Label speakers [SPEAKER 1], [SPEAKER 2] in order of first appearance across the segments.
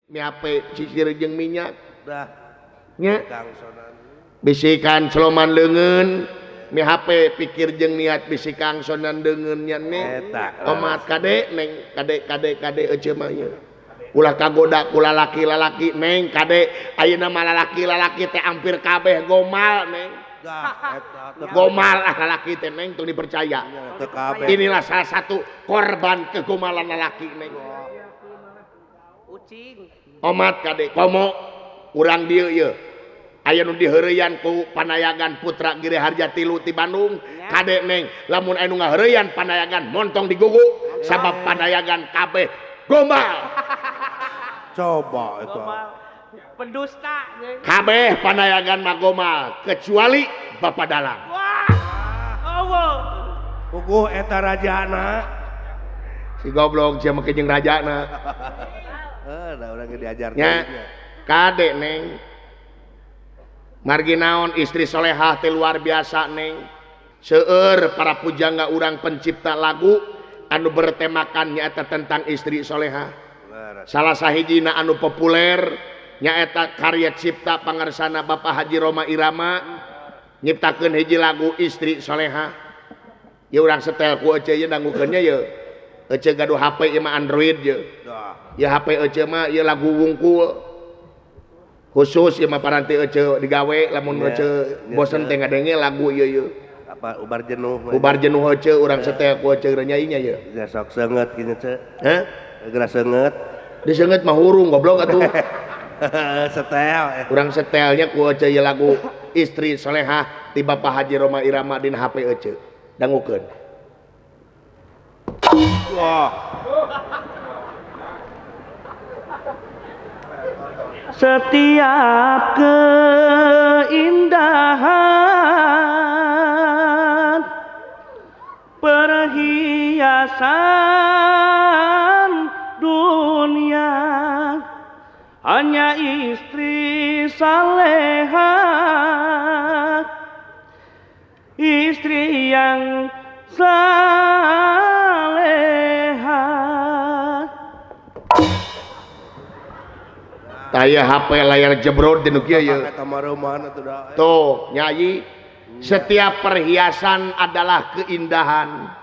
[SPEAKER 1] mi HP cicir jeung minyak
[SPEAKER 2] dah
[SPEAKER 1] nya
[SPEAKER 2] gangsonan
[SPEAKER 1] bisikan celoman leungeun mi HP pikir jeung niat bisi kangsonan deungeun nya neng omat kade neng kade ece mah ye ulah kagoda ku lalaki neng kade ayeuna mah lalaki teh hampir kabeh gomal neng gomal lalaki teh neng tong dipercaya inilah salah satu korban kegomalan lalaki neng
[SPEAKER 3] ucing
[SPEAKER 1] omat kade komo urang dieu ye aya nu diheureyan ku Panayagan Putra Giri Harja Tilu ti Bandung kade neng lamun anu ngaheureyan Panayagan montong digugu sabab Panayagan kabeh gombal
[SPEAKER 2] coba itu
[SPEAKER 3] pendusta
[SPEAKER 1] kabeh Panayagan mah gombal kecuali Bapak Dalang
[SPEAKER 3] wah Allah
[SPEAKER 2] puguh eta rajana
[SPEAKER 1] si goblok sia make jeung rajana
[SPEAKER 2] da urang diajar
[SPEAKER 1] nya kade neng margi naon istri solehah teh luar biasa neng seueur para pujangga urang pencipta lagu anu bertemakan nyaeta tentang istri solehah salah sahijina anu populer nyaeta karya cipta pangarsana Bapak Haji Roma Irama nyiptakeun hiji lagu istri solehah ye urang setel ku ece ye dangukeunnya ye ece gaduh HP ieu mah Android ye ya HP ece mah ieu lagu wungkul khusus ieu mah paranti ece digawe lamun ece bosen teh ngadenge lagu ieu
[SPEAKER 2] apa ubar
[SPEAKER 1] jenuh ece urang setel ku ece nyainya ye
[SPEAKER 2] ya sok seungeut kieu ce
[SPEAKER 1] heh
[SPEAKER 2] geura seungeut
[SPEAKER 1] diseungeut mah hurung goblok atuh
[SPEAKER 2] setel
[SPEAKER 1] urang setelnya ku ece ieu lagu istri solehah ti Bapak Haji Roma Irama dina HP ece dangukeun
[SPEAKER 2] wah
[SPEAKER 3] setiap keindahan perhiasan dunia hanya istri salehah istri yang salehah
[SPEAKER 1] taya HP layar jebrod di nu kieu ye tuh nyanyi setiap perhiasan adalah keindahan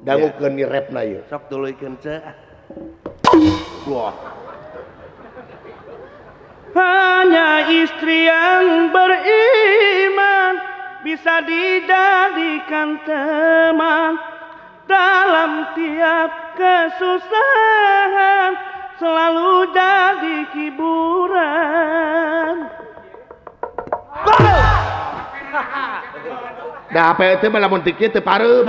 [SPEAKER 1] dangukeun ni repna ye
[SPEAKER 2] sok tuluykeun ce wah
[SPEAKER 3] hanya istri yang beriman bisa dijadikan teman dalam tiap kesusahan selalu jadi hiburan.
[SPEAKER 1] dah HP teh mah lamun ti kieu teu parem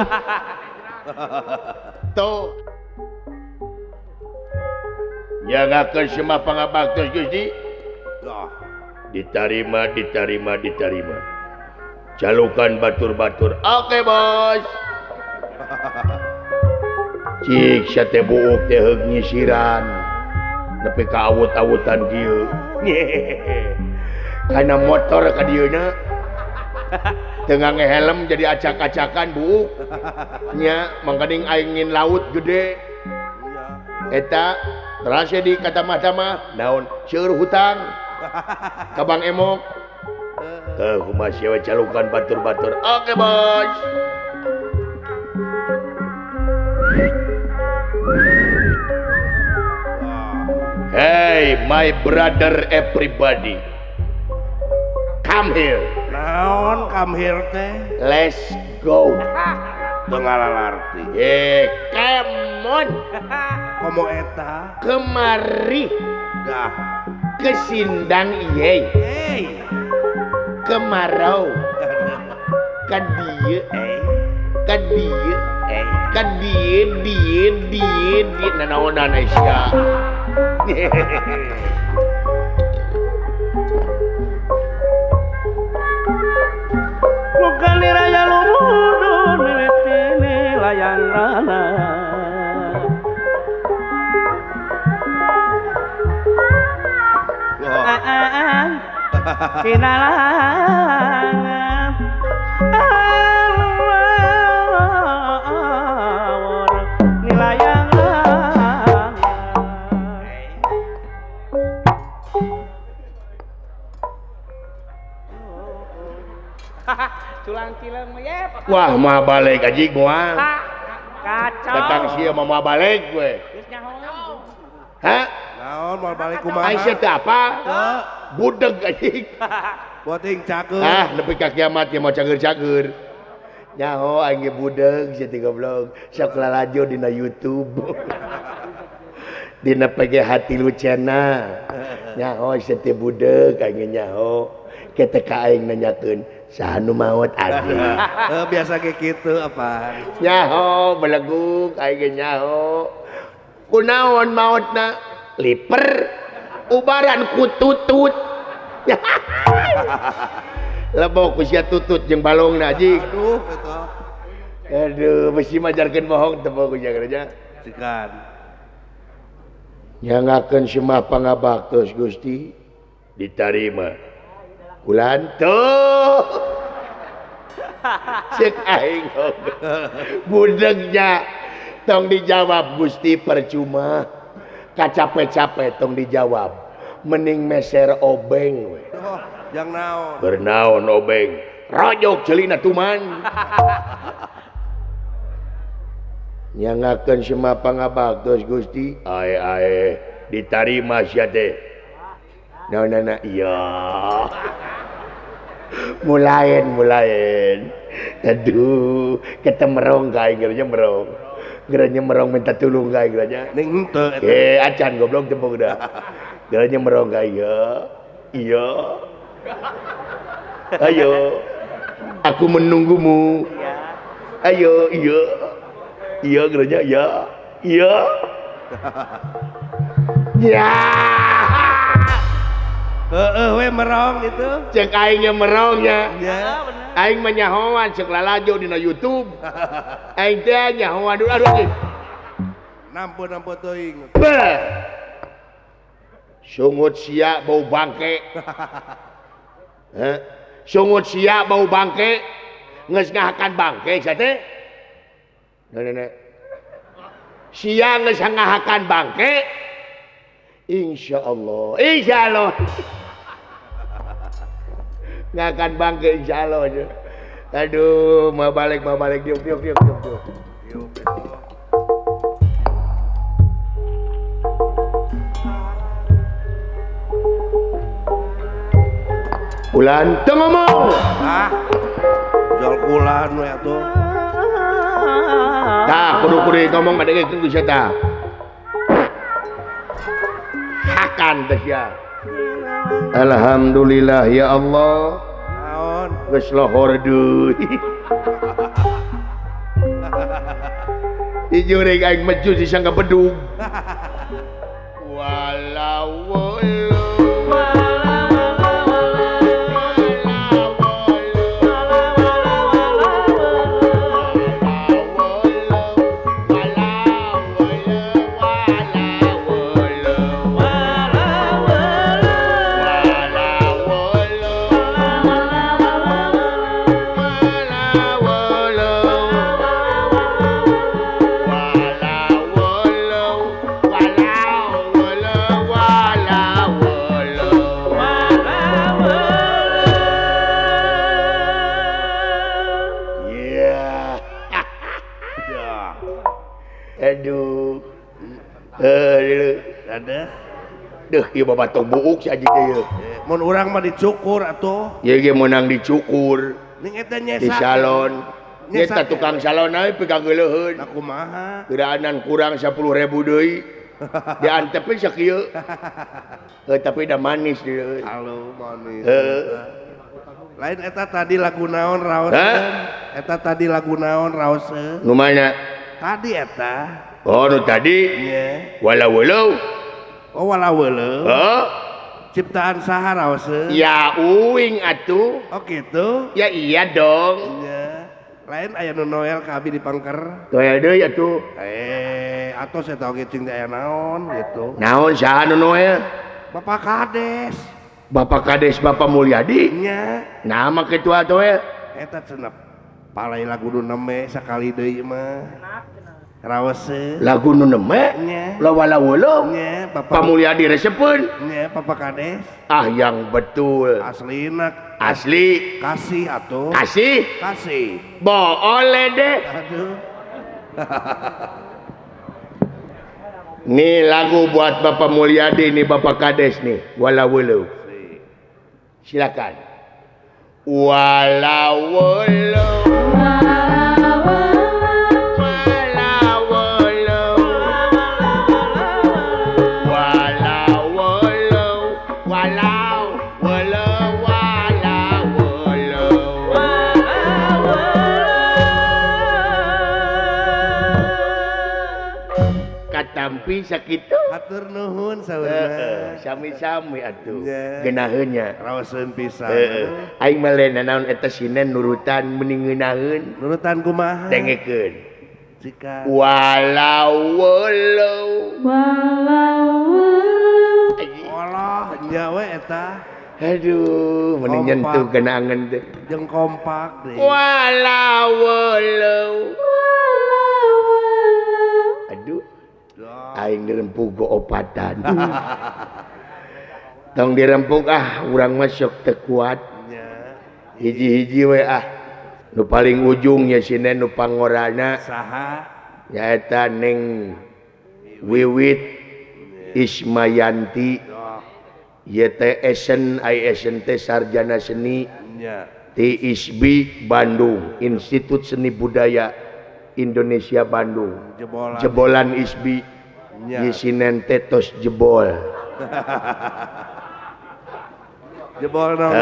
[SPEAKER 1] tuh jangakeun semua pangabaktos Gusti diterima jalukan batur-batur oke bos cik sate buuk teh heug nyisiran nepi ka awut-awutan kieu kana motor ka dieuna tengah ngehelm jadi acak-acakan buuk nya mangkaning aingin laut gede eta tragedi kata mah naon seueur hutang ka Bang Emok kumaha sia calukan batur-batur oke bos hey my brother everybody come here
[SPEAKER 2] naon come here teh
[SPEAKER 1] let's go
[SPEAKER 2] teu ngalalarti
[SPEAKER 1] come on
[SPEAKER 2] komo eta
[SPEAKER 1] kemari
[SPEAKER 2] dah
[SPEAKER 1] kesindang iye
[SPEAKER 2] hey
[SPEAKER 1] kemarau ka dieu ka dieu ka dieu nanaonan Aisyah
[SPEAKER 3] bukan raya lumudun miwitini layang rana pinalangan nilayang rana Culang cileng mah ye.
[SPEAKER 1] Wah, mah balik aja gua.
[SPEAKER 3] Kacau.
[SPEAKER 1] Datang sia mah balik gue.
[SPEAKER 3] Geus nyaho.
[SPEAKER 1] Hah?
[SPEAKER 2] Naon mau balik kumaha?
[SPEAKER 1] Aisyah teh apa?
[SPEAKER 2] Teu.
[SPEAKER 1] Budeg anjing.
[SPEAKER 2] Boting cakeun.
[SPEAKER 1] Ah, nepi ka kiamat ya mau cager-cager. Nyaho aing ge budeg sia teh goblok. Sok lalajo dina YouTube. Dina PGH Tilu Channel. Nyaho sia teh budeg aing nyaho. Kita ka aing nanyakeun, saha nu maot adi?
[SPEAKER 2] Biasa kayak gitu apa?
[SPEAKER 1] Nyaho beleguk aing nyaho. Kunaon maotna? Liper. Ubaran ku tutut. Lebok ku sia tutut jeung balongna anjing.
[SPEAKER 2] Aduh, eta.
[SPEAKER 1] Aduh, mesti majarkeun bohong teu ku jaga.
[SPEAKER 2] Sikan.
[SPEAKER 1] Nyangakeun semah pangabaktos Gusti ditarima. Kulanto. Cek aing budegnya tong dijawab Gusti percuma. Kacape-cape tong dijawab. Mending meser obeng we.
[SPEAKER 2] Oh, yang naon?
[SPEAKER 1] Bernaon obeng. Rojok ceulina tuman. Nyangakeun semua pangabaktos Gusti. Ae ditarima sia teh. Naonana iya. Mulain. Aduh, kita merong kae geranya merong. Geranya merong minta tulung kae geranya.
[SPEAKER 2] Ning henteu eta.
[SPEAKER 1] Acan goblok tepung dah. Geranya merong kae ya. Iya. Ayo. Aku menunggumu. Ayo, iya. Iya geranya ya. Iya. Ya.
[SPEAKER 2] We merong itu.
[SPEAKER 1] Cek aingnya merongnya.
[SPEAKER 2] Ya.
[SPEAKER 1] Aing mah nyahoan cek lalajo dina YouTube. Aing teh nyahoan dulu aduh anjing.
[SPEAKER 2] Nampun teuing.
[SPEAKER 1] Beh. Sungut sia bau bangke. Heh. Sungut sia bau bangke. Geus ngahakan bangke sia teh. Nenek. Sia geus ngahakan bangke. Insyaallah. Nggak akan bangke insyaallah aja. Aduh, mau balik diuk. Ulan teu ngomong.
[SPEAKER 2] Ah. Jol kulan we atuh.
[SPEAKER 1] Tah, kudu ngomong madengekeun ku sia tah. Hakan teh sia. Alhamdulillah ya Allah.
[SPEAKER 2] Naon?
[SPEAKER 1] Geus lohor deui. Dijureng aing meju disangka bedug. Walau aduh.
[SPEAKER 2] Ada.
[SPEAKER 1] Deuh ieu babatok buuk si anjing teh ieu.
[SPEAKER 2] Mun urang mah dicukur atuh.
[SPEAKER 1] Ieu ge meunang dicukur
[SPEAKER 2] Ning eta
[SPEAKER 1] di
[SPEAKER 2] nyesa.
[SPEAKER 1] salon. Nyeta tukang salon ae pigageuleun.
[SPEAKER 2] Nah kumaha?
[SPEAKER 1] Geraanan kurang 10.000 deui. Diantepin sakieu. Tapi da manis deui.
[SPEAKER 2] Halo manis.
[SPEAKER 1] Lain
[SPEAKER 2] eta tadi lagu naon raoseun? Eta tadi lagu naon raoseun?
[SPEAKER 1] Nu mana?
[SPEAKER 2] Tadi eta.
[SPEAKER 1] Oh, nu tadi.
[SPEAKER 2] Iya.
[SPEAKER 1] Walau-walau.
[SPEAKER 2] Oh walaweuleuh.
[SPEAKER 1] Oh,
[SPEAKER 2] Ciptaan saha raoseun?
[SPEAKER 1] ya uing atuh.
[SPEAKER 2] Oh gitu.
[SPEAKER 1] Ya iya dong.
[SPEAKER 2] Iya. Lain aya nu Noel ka abi di pangker.
[SPEAKER 1] Toya deui atuh.
[SPEAKER 2] Atos eta oge cing aya naon gitu.
[SPEAKER 1] Naon saha nu Noel?
[SPEAKER 2] Bapak Kades.
[SPEAKER 1] Bapak Kades Bapak Mulyadi.
[SPEAKER 2] Nya.
[SPEAKER 1] Nama ketua Noel.
[SPEAKER 2] Eta cenah palai lagu nu neme sakali deui mah. Raoseun.
[SPEAKER 1] lagu nu neme
[SPEAKER 2] Nya.
[SPEAKER 1] lawala-wala
[SPEAKER 2] Nya, Bapak.
[SPEAKER 1] Pamulyadi resepeun
[SPEAKER 2] Nya, Papa Kades.
[SPEAKER 1] yang betul
[SPEAKER 2] Aslina
[SPEAKER 1] asli
[SPEAKER 2] kasih atuh.
[SPEAKER 1] kasih
[SPEAKER 2] Kasih.
[SPEAKER 1] boleh deh
[SPEAKER 2] Aduh.
[SPEAKER 1] nih lagu buat Bapak Mulyadi nih Bapak Kades nih wala-wala silakan wala-wala katampi sakitu
[SPEAKER 2] Hatur nuhun saudara.
[SPEAKER 1] sami-sami atuh
[SPEAKER 2] Ya.
[SPEAKER 1] geunaheunnya
[SPEAKER 2] Raoseun pisan.
[SPEAKER 1] aing malena naon eta sinen nurutan mending ngeunaheun
[SPEAKER 2] Nurutan kumaha?
[SPEAKER 1] dengekeun
[SPEAKER 2] Jika
[SPEAKER 1] walau
[SPEAKER 2] Allah nyawa eta
[SPEAKER 1] aduh mending
[SPEAKER 2] Kompak.
[SPEAKER 1] nyentuh genangan teh
[SPEAKER 2] jeung kompak deh.
[SPEAKER 1] walau aduh
[SPEAKER 2] Dah.
[SPEAKER 1] aing dirempuk go opatan tong dirempuk urang mah sok teu kuat
[SPEAKER 2] Nya.
[SPEAKER 1] hiji-hiji we nu paling ujungnya sinen nu pangorana
[SPEAKER 2] Saha?
[SPEAKER 1] nyaeta Neng Wiwit Ismayanti
[SPEAKER 2] Dah.
[SPEAKER 1] YTSN ISN teh sarjana seni
[SPEAKER 2] Nya.
[SPEAKER 1] ti ISBI Bandung Institut Seni Budaya Indonesia Bandung
[SPEAKER 2] Jebolan.
[SPEAKER 1] jebolan ISBI
[SPEAKER 2] Nya.
[SPEAKER 1] Yesinen tetos jebol
[SPEAKER 2] Jebol naon?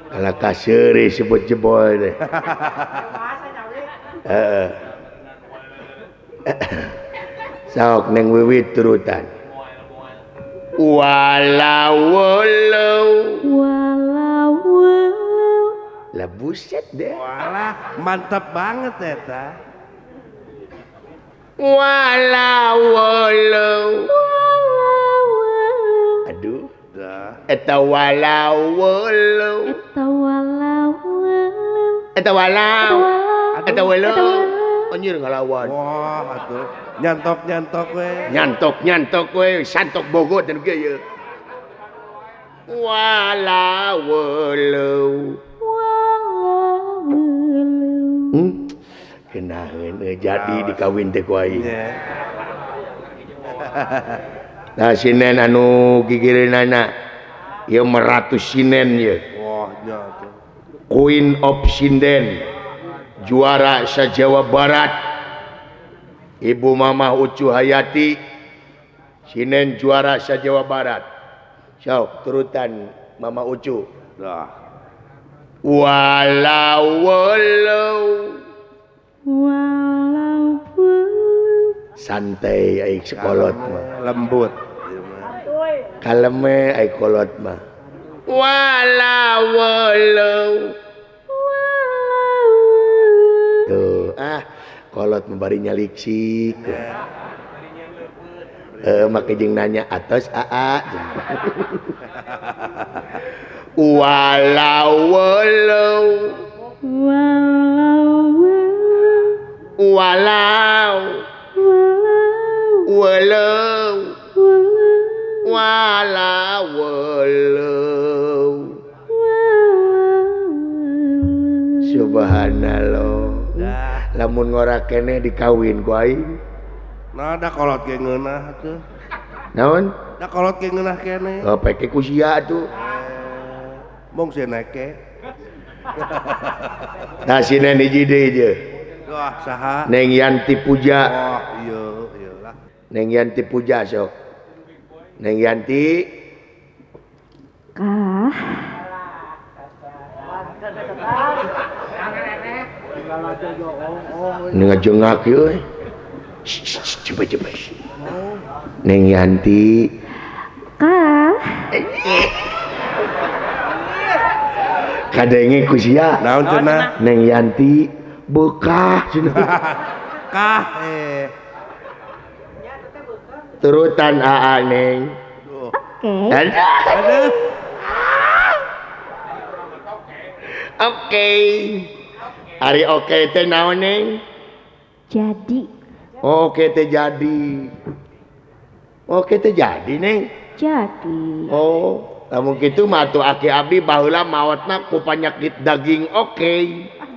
[SPEAKER 1] kalau kaseri sebut jebol deh sok Neng Wiwit turutan walau lah buset deh
[SPEAKER 2] Walah, mantap banget eta.
[SPEAKER 1] walau aduh
[SPEAKER 2] Dah.
[SPEAKER 1] eta walau eta walau anjir ngalawan
[SPEAKER 2] Wah, atuh. Nyantok-nyantok we.
[SPEAKER 1] nyantok we santok bogot dan ge walau kenaheun jadi dikawin teh ku aing
[SPEAKER 2] Nya.
[SPEAKER 1] nah sinen anu gigireunana ieu meratus sinen ye
[SPEAKER 2] Wah, nya atuh.
[SPEAKER 1] Queen of Sinden juara se-Jawa Barat Ibu Mamah Ucu Hayati sinen juara se-Jawa Barat sok turutan Mama Ucu
[SPEAKER 2] Dah.
[SPEAKER 1] walau santai aing sekolot mah
[SPEAKER 2] Lembut. Ieu mah.
[SPEAKER 1] kaleme aing kolot mah walau tuh kolot membari nyaliksik make jeung nanya atos aa walau subhanallah
[SPEAKER 2] Dah.
[SPEAKER 1] lamun ngora keneh dikawin ku aing
[SPEAKER 2] Nah, da kolot ge ngeunah tuh.
[SPEAKER 1] naon
[SPEAKER 2] Da kolot ge ngeunah keneh.
[SPEAKER 1] peke ku sia tuh
[SPEAKER 2] Mung sia nake.
[SPEAKER 1] nah sinen hiji deui je
[SPEAKER 2] Wah, saha?
[SPEAKER 1] Neng Yanti Puja
[SPEAKER 2] Wah, iya lah.
[SPEAKER 1] Neng Yanti Puja sok Neng Yanti ngajengak euy coba Neng Yanti kadenge ku sia
[SPEAKER 2] Naon cenah?
[SPEAKER 1] Neng Yanti bekah
[SPEAKER 2] Kah
[SPEAKER 1] turutan aa Neng
[SPEAKER 2] Aduh.
[SPEAKER 1] oke hari oke teh naon Neng
[SPEAKER 4] Jadi.
[SPEAKER 1] Oke teh jadi. Oke teh jadi neng.
[SPEAKER 4] Jadi.
[SPEAKER 1] Oh, namun gitu mah tuh aki abdi baheula maotna ku panyakit daging oke.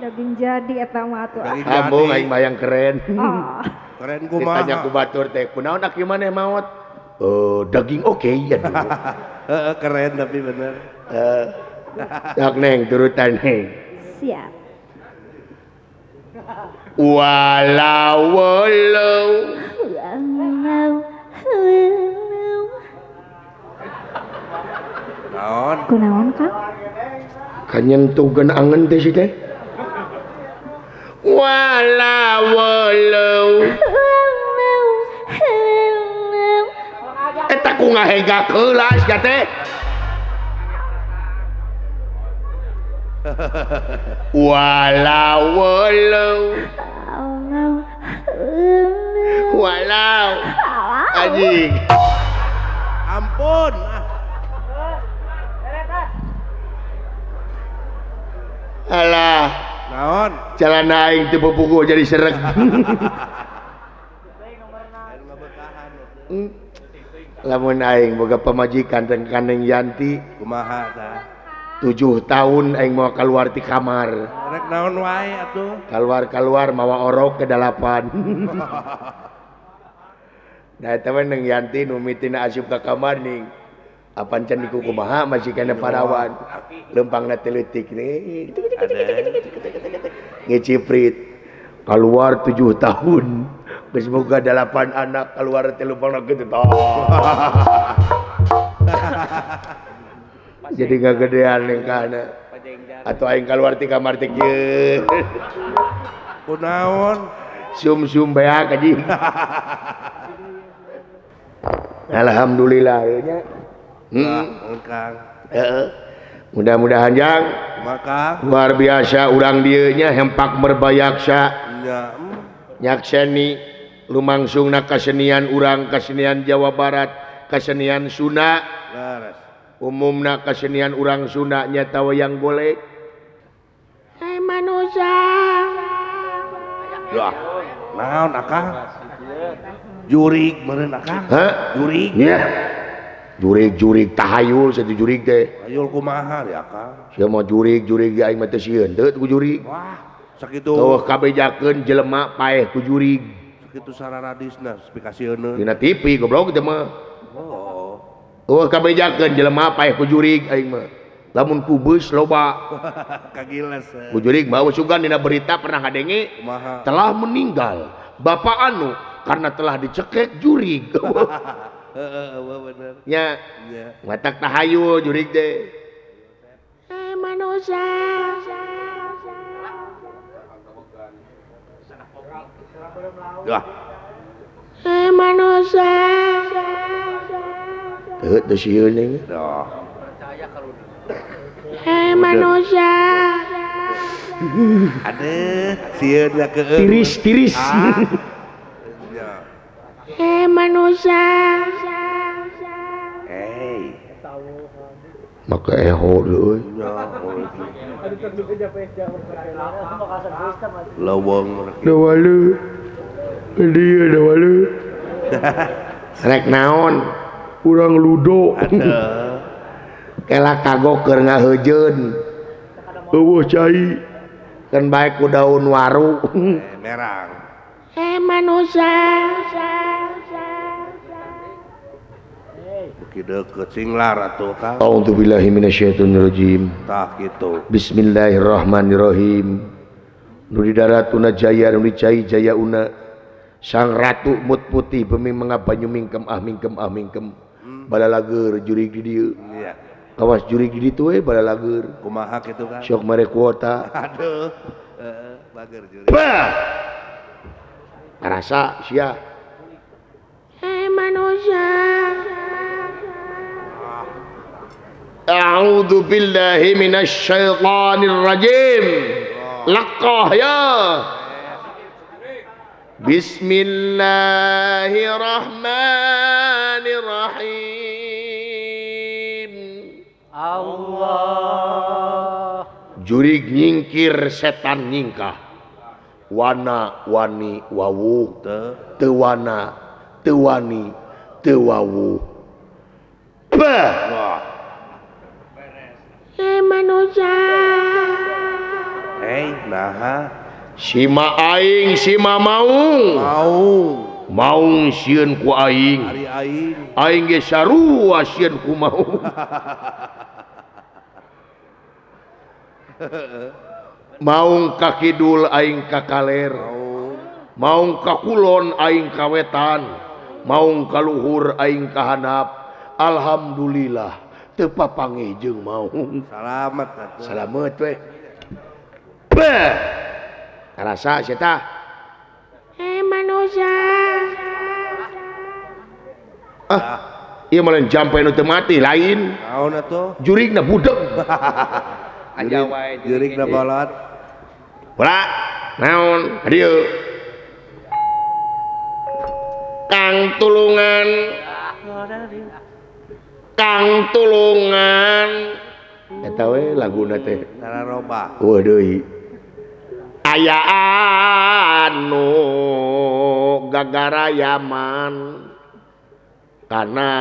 [SPEAKER 4] Daging jadi eta mah atuh.
[SPEAKER 2] Daging
[SPEAKER 1] Ambung
[SPEAKER 2] jadi.
[SPEAKER 1] aing bayang keren.
[SPEAKER 2] Keren
[SPEAKER 1] Ditanya ku
[SPEAKER 2] kumaha.
[SPEAKER 1] batur teh, kunaon aki maneh maot? Daging oke ya dulu.
[SPEAKER 2] Keren tapi bener.
[SPEAKER 1] Dak neng turutan neng.
[SPEAKER 4] Siap.
[SPEAKER 1] Walau walau
[SPEAKER 2] Naon?
[SPEAKER 4] Kunaon Kang?
[SPEAKER 1] kanyentukeun angen teh si teh. Walau walau eta ku ngahega keulas ya teh. Walau walau anjing
[SPEAKER 2] Ampun.
[SPEAKER 1] alah
[SPEAKER 2] Naon?
[SPEAKER 1] jalan aing teu pupuku jadi sereg. Lamun aing boga pamajikan dan kaneng Yanti
[SPEAKER 2] Kumaha tah?
[SPEAKER 1] 7 tahun aing mau keluar ti kamar.
[SPEAKER 2] Rek naon wae atuh?
[SPEAKER 1] Keluar mawa orok ke dalapan. Nah teman neng Yanti numitina asup ke kamar nih apan can diku kumaha majikanna parawan lempangna teleutik nih ngiciprit keluar 7 tahun geus boga 8 anak keluar teh lempangna kitu tah. Jadi ngagedean ning kana atau aing keluar ti kamar teh kieu
[SPEAKER 2] Kunaon?
[SPEAKER 1] sum-sum beak anjing. Alhamdulillah nya.
[SPEAKER 2] Kang.
[SPEAKER 1] Mudah-mudahan jang
[SPEAKER 2] Maka
[SPEAKER 1] luar biasa urang dieu nya hempak merbayaksa
[SPEAKER 2] nya
[SPEAKER 1] nyakseni lumangsungna kasenian urang kasenian Jawa Barat kasenian Sunda
[SPEAKER 2] laras.
[SPEAKER 1] umumna kasenian urang Sunda nyata wayang golek. Hai manusia.
[SPEAKER 2] Yah. Naon akang? Jurig meureun akang.
[SPEAKER 1] Hah?
[SPEAKER 2] Jurig.
[SPEAKER 1] Iya. Jurig tahayul satu jurig teh.
[SPEAKER 2] Ayul kumaha ya akang?
[SPEAKER 1] Sia mau jurig aing mah teu sieun teu ku jurig.
[SPEAKER 2] Wah, sakitu.
[SPEAKER 1] Tuh kabejakeun jelema paeh ku jurig.
[SPEAKER 2] Sakitu sararadisna spikasieun.
[SPEAKER 1] Dina TV goblok teh mah.
[SPEAKER 2] Oh.
[SPEAKER 1] Tuh kabejakeun jelema paeh ku jurig aing mah. Lamun ku beus loba.
[SPEAKER 2] Kagiles.
[SPEAKER 1] Ku jurig mah sugan dina berita pernah ngadenge
[SPEAKER 2] Kumaha?
[SPEAKER 1] telah meninggal bapak anu karena telah dicekek jurig.
[SPEAKER 2] Heeh, bener.
[SPEAKER 1] Nya
[SPEAKER 2] Nya.
[SPEAKER 1] ngatak tahayul jurig teh. Manusia.
[SPEAKER 2] Yah.
[SPEAKER 1] Manusia. Teu sieun ning.
[SPEAKER 2] Dah.
[SPEAKER 1] Manusia.
[SPEAKER 2] Adeuh, sieun ya keueung.
[SPEAKER 1] Tiris.
[SPEAKER 2] Ya.
[SPEAKER 1] Manusia.
[SPEAKER 2] Hey.
[SPEAKER 1] Maka eho euy.
[SPEAKER 2] Ya. Lawang rek.
[SPEAKER 1] Dawalu. Dia dawalu. Rek naon? Urang ludo.
[SPEAKER 2] Ada.
[SPEAKER 1] Kela kagok keur ngaheujeun. Eueuh cai. Kan bae ku daun waru.
[SPEAKER 2] Merang.
[SPEAKER 1] Manusia.
[SPEAKER 2] Beki deukeut singlar atuh Kang.
[SPEAKER 1] A'udzubillahi minasyaitonirrajim.
[SPEAKER 2] Tah kitu.
[SPEAKER 1] Bismillahirrahmanirrahim. Nu di daratuna jaya nu di cai jaya una. Sang ratu mut putih bemi mengapa mingkem mingkem. Balalager jurig di dieu.
[SPEAKER 2] Iya.
[SPEAKER 1] Awas jurig di ditu we balalager.
[SPEAKER 2] Kumaha kitu Kang?
[SPEAKER 1] Sok mere kuota.
[SPEAKER 2] Aduh. Heeh, bager juri.
[SPEAKER 1] Bah. Rasa sia. Manusia. A'udzu billahi minasyaitonir rajim. Laqah ya. Bismillahirrahmanirrahim.
[SPEAKER 3] Allah
[SPEAKER 1] Jurig nyingkir setan nyingkah. wana wani wawu
[SPEAKER 2] Teu.
[SPEAKER 1] teu wana teu wani teu wawu bah
[SPEAKER 2] Wah.
[SPEAKER 1] manusia
[SPEAKER 2] Naha.
[SPEAKER 1] sima aing sima maung maung sieun ku aing
[SPEAKER 2] Ari aing.
[SPEAKER 1] aing ge sarua sieun ku maung maung ka kidul aing ka kaler maung ka kulon aing ka wetan maung ka luhur aing ka handap alhamdulillah teu papanggih jeung maung
[SPEAKER 2] Salamet atuh.
[SPEAKER 1] salamet we beh karasa sia tah manusia ieu mah jampe nu teu mati lain
[SPEAKER 2] Naon atuh?
[SPEAKER 1] jurigna budeg
[SPEAKER 3] aja wae
[SPEAKER 2] Jurig na bolot.
[SPEAKER 1] Bola, naon, hadieu. Kang Tulungan. Kang Tulungan. Eta we laguna teh.
[SPEAKER 2] Tararoba.
[SPEAKER 1] Weuh deui. Aya anu gagara Yaman kana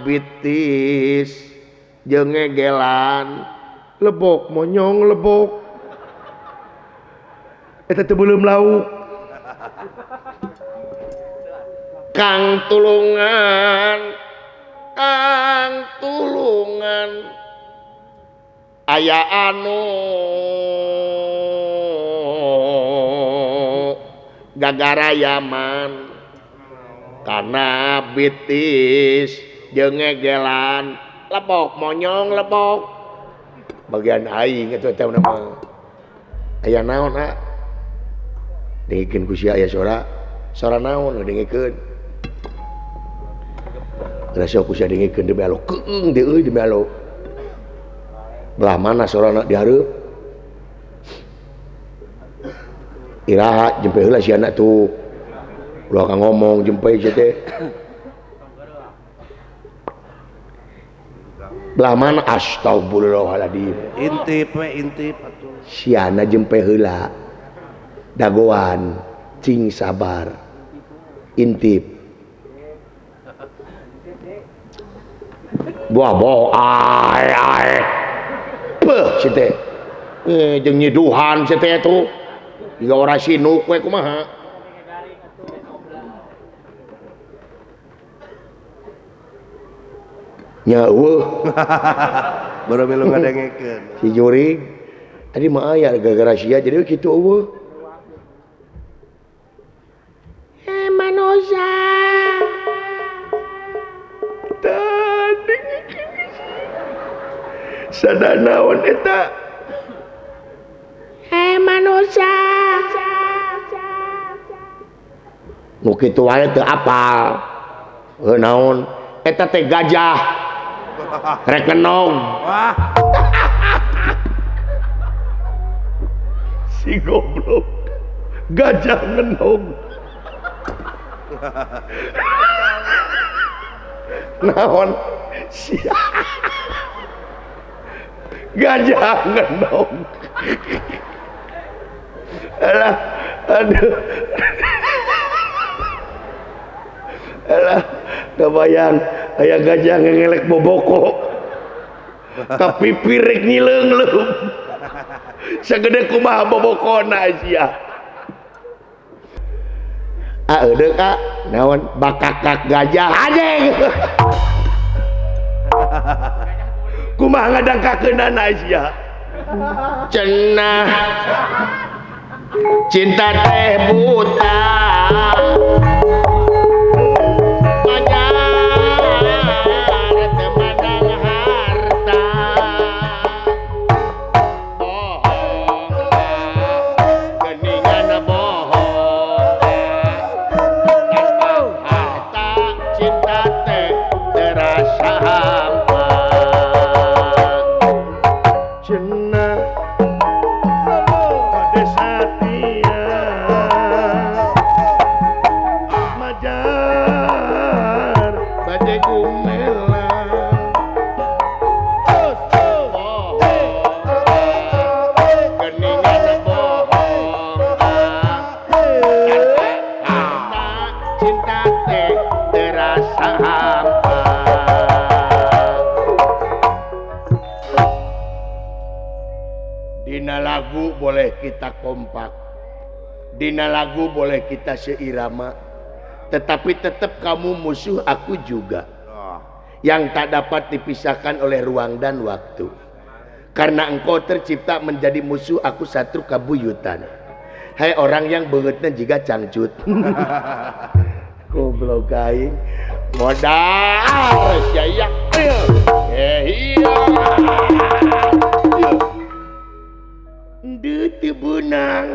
[SPEAKER 1] bitis jeung ngegelan lebok monyong lebok eta teh beuleum lauk Kang Tulungan aya anu gagara Yaman kana bitis jeung ngegelan lebok monyong lebok bagian aing eta teh nama aya naon dengikeun ku sia aya sora naon dengikeun rasa ku sia dengikeun demi alo keung deui demi alo belah mana sorana di hareup iraha jempe heula si anak tuh ulah ka ngomong jempe sia teh belah mana astagfirullahaladzim
[SPEAKER 2] Intip atuh.
[SPEAKER 1] siana jempe heula dagoan cing sabar intip boh ai beuh si teh jeung nyiduhan si teh tuh jiga ora sinuk we kumaha nya eueuh
[SPEAKER 2] Baru belum ngadengekeun.
[SPEAKER 1] si jurig tadi mah aya gara-gara sia jadi kitu eueuh manusia tadi sadanaon eta manusia nu kitu wae teu apal naon eta teh gajah rek ngenog
[SPEAKER 2] Wah,
[SPEAKER 1] si goblok gajah ngenog naon sia gajah ngenog alah aduh alah kebayang aya gajah ngelek boboko tapi pirik ngileung-leung sagede kumaha bobokona sia eudeuk naon bakakak gajah anjing kumaha ngadangkakeunana sia cenah cinta teh buta lagu boleh kita kompak, dina lagu boleh kita seirama, tetapi tetap kamu musuh aku juga, yang tak dapat dipisahkan oleh ruang dan waktu. Karena engkau tercipta menjadi musuh aku satu kabuyutan. Hai orang yang bangetnya juga cangcut. Goblok aing. Modal saya. Iya. Dutu bunang.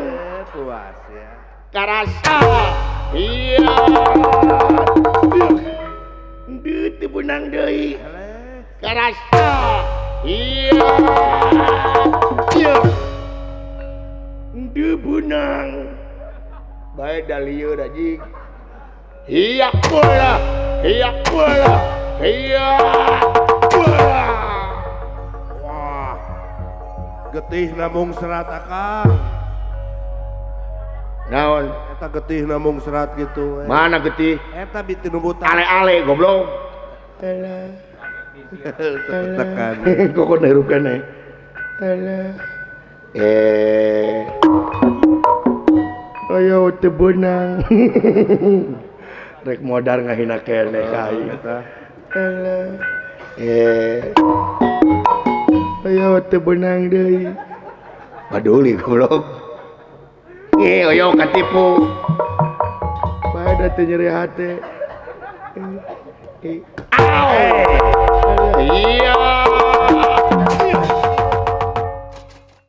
[SPEAKER 2] Puas ya.
[SPEAKER 1] Karasa. Iya. Dutu bunang deui. Karasa. Iya. Iya. Du bunang. Bae dalieu anjing. Iya bola. Iya bola. Iya bola.
[SPEAKER 2] Wah. Getih namung serat akang.
[SPEAKER 1] Naon?
[SPEAKER 2] Eta getih namung serat gitu.
[SPEAKER 1] Mana getih?
[SPEAKER 2] Eta biti nubutan.
[SPEAKER 1] Ale-ale goblok.
[SPEAKER 2] Tekan.
[SPEAKER 1] Kok nerukan eh. Ayo teu beunang. Rek modar ngahina kene kai. Ayo teu beunang deui. Paduli goblok. Ayo katipu. Bae da teu nyeri hate. Iya.